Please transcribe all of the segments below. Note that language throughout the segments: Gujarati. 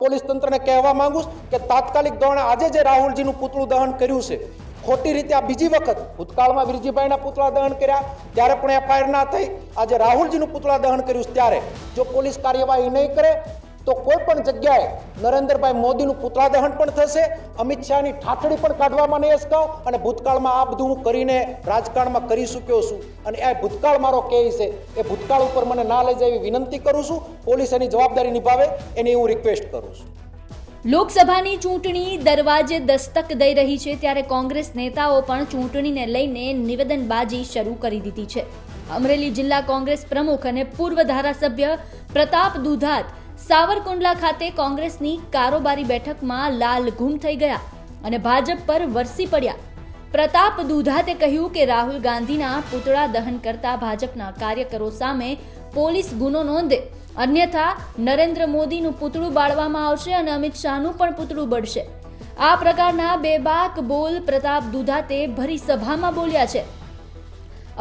પોલીસ તંત્રને કહેવા માંગુ છું કે તાત્કાલિક ધોરણે આજે જે રાહુલજીનું પૂતળું દહન કર્યું છે ખોટી રીતે આ બીજી વખત ભૂતકાળમાં વિરજીભાઈના પૂતળા દહન કર્યા ત્યારે પણ એફઆઈઆર ના થઈ આજે રાહુલજીનું પૂતળા દહન કર્યું છે ત્યારે જો પોલીસ કાર્યવાહી નહીં કરે તો કોઈ પણ જગ્યાએ નરેન્દ્રભાઈ મોદીનું પૂતળા દહન પણ થશે, અમિત શાહની ઠાઠડી પણ કાઢવામાં નહીં અસકાવ અને ભૂતકાળમાં આ બધું હું કરીને રાજકારણમાં કરી ચૂક્યો છું અને એ ભૂતકાળ મારો કેસ છે એ ભૂતકાળ ઉપર મને ના લઈ જાય એવી વિનંતી કરું છું. પોલીસ એની જવાબદારી નિભાવે એની હું રિક્વેસ્ટ કરું છું. લોકસભાની ચૂંટણી દરવાજે દસ્તક દઈ રહી છે ત્યારે કોંગ્રેસ નેતાઓ પણ ચૂંટણીને લઈને નિવેદનબાજી શરૂ કરી દીધી છે. અમરેલી જિલ્લા કોંગ્રેસ પ્રમુખ અને પૂર્વ ધારાસભ્ય પ્રતાપ દુધાત સાવરકુંડલા ખાતે કોંગ્રેસની કારોબારી બેઠકમાં લાલ ગુમ થઈ ગયા અને ભાજપ પર વરસી પડ્યા. પ્રતાપ દુધાતે કહ્યું કે રાહુલ ગાંધીના પૂતળા દહન કરતા ભાજપના કાર્યકરો સામે પોલીસ ગુનો નોંધે, અન્યથા નરેન્દ્ર મોદીનું પૂતળું બાળવામાં આવશે અને અમિત શાહનું પણ પૂતળું બળશે. આ પ્રકારના બેબાક બોલ પ્રતાપ દુધાતે ભરી સભામાં બોલ્યા છે.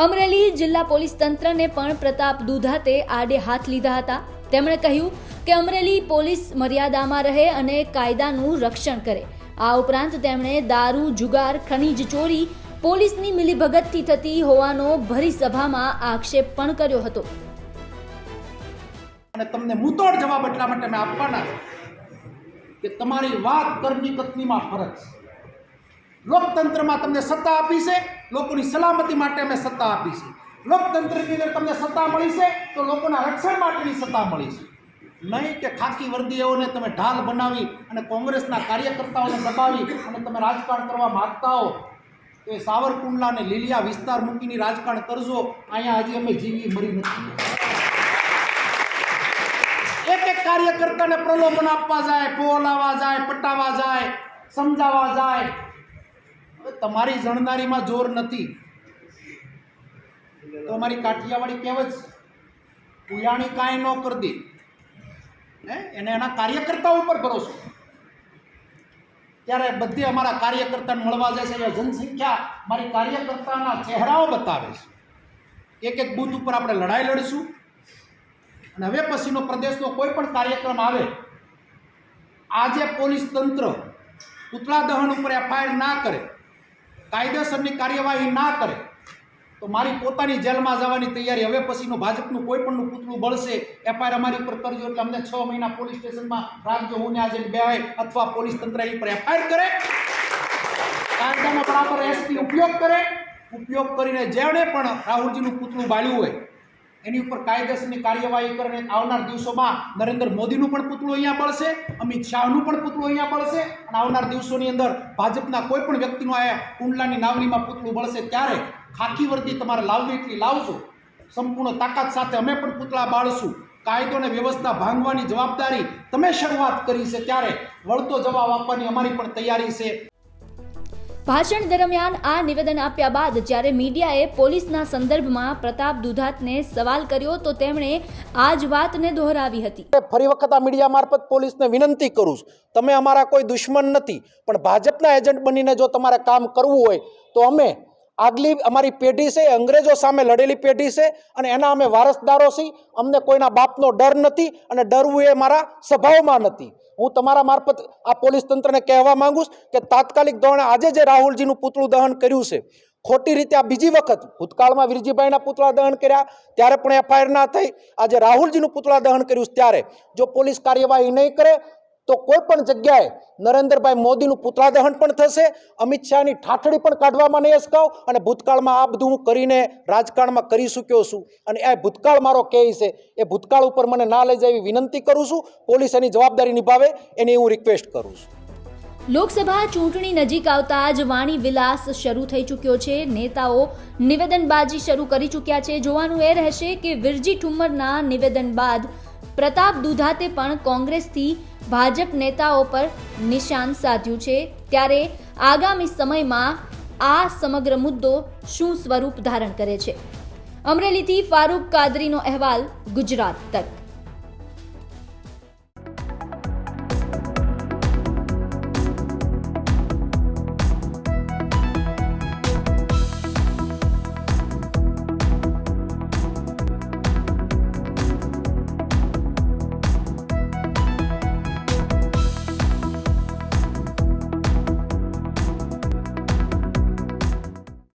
અમરેલી જિલ્લા પોલીસ તંત્રને પણ પ્રતાપ દુધાતે આડે હાથ લીધા હતા. તેમણે કહ્યું કે અમરેલી પોલીસ મર્યાદામાં રહે અને કાયદાનું રક્ષણ કરે. આ ઉપરાંત તેમણે દારૂ, જુગાર, ખનીજ ચોરી પોલીસની મિલીભગતથી થતી હોવાનો ભરી સભામાં આક્ષેપ પણ કર્યો હતો. અને તમને મુતોડ જવાબ એટલા માટે મેં આપવાના કે તમારી વાત કરની કતનીમાં ફરક છે. લોકતંત્રમાં તમને સત્તા આપી છે, લોકોની સલામતી માટે અમે સત્તા આપી છે. લોકતંત્રની અંદર તમને સત્તા મળી છે તો લોકોના રક્ષણ માટેની સત્તા મળી છે, નહીં કે ખાકી વર્દીઓને તમે ઢાલ બનાવી અને કોંગ્રેસના કાર્યકર્તાઓને દબાવી અને તમે રાજકારણ કરવા માંગતા હો તો એ સાવરકુંડલા અને લીલિયા વિસ્તાર મૂકીને રાજકારણ કરજો. અહીંયા હજી અમે જીવી મરી નથી. એક એક કાર્યકર્તાને પ્રલોભન આપવા જાય, પોલાવા જાય, પટાવા જાય, સમજાવવા જાય. તમારી જણનારીમાં જોર નથી તો અમારી કાઠિયાવાડી કહેવત ઉયાણી કાંઈ ન કરતી એને એના કાર્યકર્તાઓ ઉપર ભરોસો. ત્યારે બધી અમારા કાર્યકર્તાને મળવા જાય છે, જનસંખ્યા મારી કાર્યકર્તાના ચહેરાઓ બતાવે છે. એક એક બૂથ ઉપર આપણે લડાઈ લડશું અને હવે પછીનો પ્રદેશનો કોઈ પણ કાર્યક્રમ આવે, આજે પોલીસ તંત્ર પૂતળા દહન ઉપર એફઆઈઆર ના કરે, કાયદેસરની કાર્યવાહી ના કરે તો મારી પોતાની જેલમાં જવાની તૈયારી. હવે પછીનું ભાજપનું કોઈ પણનું પૂતળું બળશે, એફઆઈઆર અમારી ઉપર કરજો એટલે અમને 6 મહિના પોલીસ સ્ટેશનમાં રાખજો. હું ને આજે બેવાય અથવા પોલીસ તંત્ર એની પર એફઆઈઆર કરે, કાયદાનો બરાબર એસપી ઉપયોગ કરીને જેણે પણ રાહુલજીનું પૂતળું બાળ્યું હોય એની ઉપર કાયદેસરની કાર્યવાહી કરીને આવનાર દિવસોમાં નરેન્દ્ર મોદીનું પણ પૂતળું અહીંયા બળશે, અમિત શાહનું પણ પૂતળું અહીંયા બળશે અને આવનાર દિવસોની અંદર ભાજપના કોઈ પણ વ્યક્તિનું આ કુંડલાની નાવલીમાં પૂતળું બળશે. ત્યારે ખાખી વર્દી તમારે લાવવી એટલી લાવજો, સંપૂર્ણ તાકાત સાથે અમે પણ પૂતળા બાળશું. કાયદો અને વ્યવસ્થા ભાંગવાની જવાબદારી તમે શરૂઆત કરી છે ત્યારે વળતો જવાબ આપવાની અમારી પણ તૈયારી છે. ભાષણ દરમિયાન આ નિવેદન આપ્યા બાદ જ્યારે મીડિયાએ પોલીસના સંદર્ભમાં પ્રતાપ દુધાતને સવાલ કર્યો તો તેમણે આ જ વાતને દોહરાવી હતી. ફરી વખત આ મીડિયા મારફત પોલીસને વિનંતી કરું છું, તમે અમારા કોઈ દુશ્મન નથી, પણ ભાજપના એજન્ટ બનીને જો તમારે કામ કરવું હોય તો અમે આગલી અમારી પેઢી છે અંગ્રેજો સામે લડેલી પેઢી છે અને એના અમે વારસદારો છીએ. અમને કોઈના બાપનો ડર નથી અને ડરવું એ મારા સ્વભાવમાં નથી. હું તમારા મારફત આ પોલીસ તંત્રને કહેવા માંગુ છું કે તાત્કાલિક ધોરણે આજે જે રાહુલજીનું પૂતળું દહન કર્યું છે ખોટી રીતે આ બીજી વખત ભૂતકાળમાં વિરજીભાઈના પૂતળા દહન કર્યા ત્યારે પણ એફઆઈઆર ના થઈ આજે રાહુલજીનું પૂતળા દહન કર્યું ત્યારે જો પોલીસ કાર્યવાહી નહીં કરે તો કોઈ પણ જગ્યાએ નરેન્દ્રભાઈ મોદીનું પૂતળા દહન પણ થશે, અમિત શાહની ઠાઠડી પણ કાઢવામાં નહીં અસકાવ અને ભૂતકાળમાં આ બધું હું કરીને રાજકારણમાં કરી ચૂક્યો છું અને એ ભૂતકાળ મારો કેસ છે એ ભૂતકાળ ઉપર મને ના લઈ જાય એવી વિનંતી કરું છું. પોલીસ એની જવાબદારી નિભાવે એની હું રિક્વેસ્ટ કરું છું. લોકસભા ચૂંટણી નજીક આવતા જ વાણી વિલાસ શરૂ થઈ ચૂક્યો છે. નેતાઓ નિવેદનબાજી શરૂ કરી ચૂક્યા છે. જોવાનું એ રહેશે કે વિરજી ઠુમ્મરના નિવેદન બાદ પ્રતાપ દુધાતે પણ કોંગ્રેસથી ભાજપ નેતાઓ પર નિશાન સાધ્યું છે. ત્યારે આગામી સમયમાં આ સમગ્ર મુદ્દો શું સ્વરૂપ ધારણ કરે છે? અમરેલીથી ફારૂક કાદરીનો અહેવાલ, ગુજરાત તક.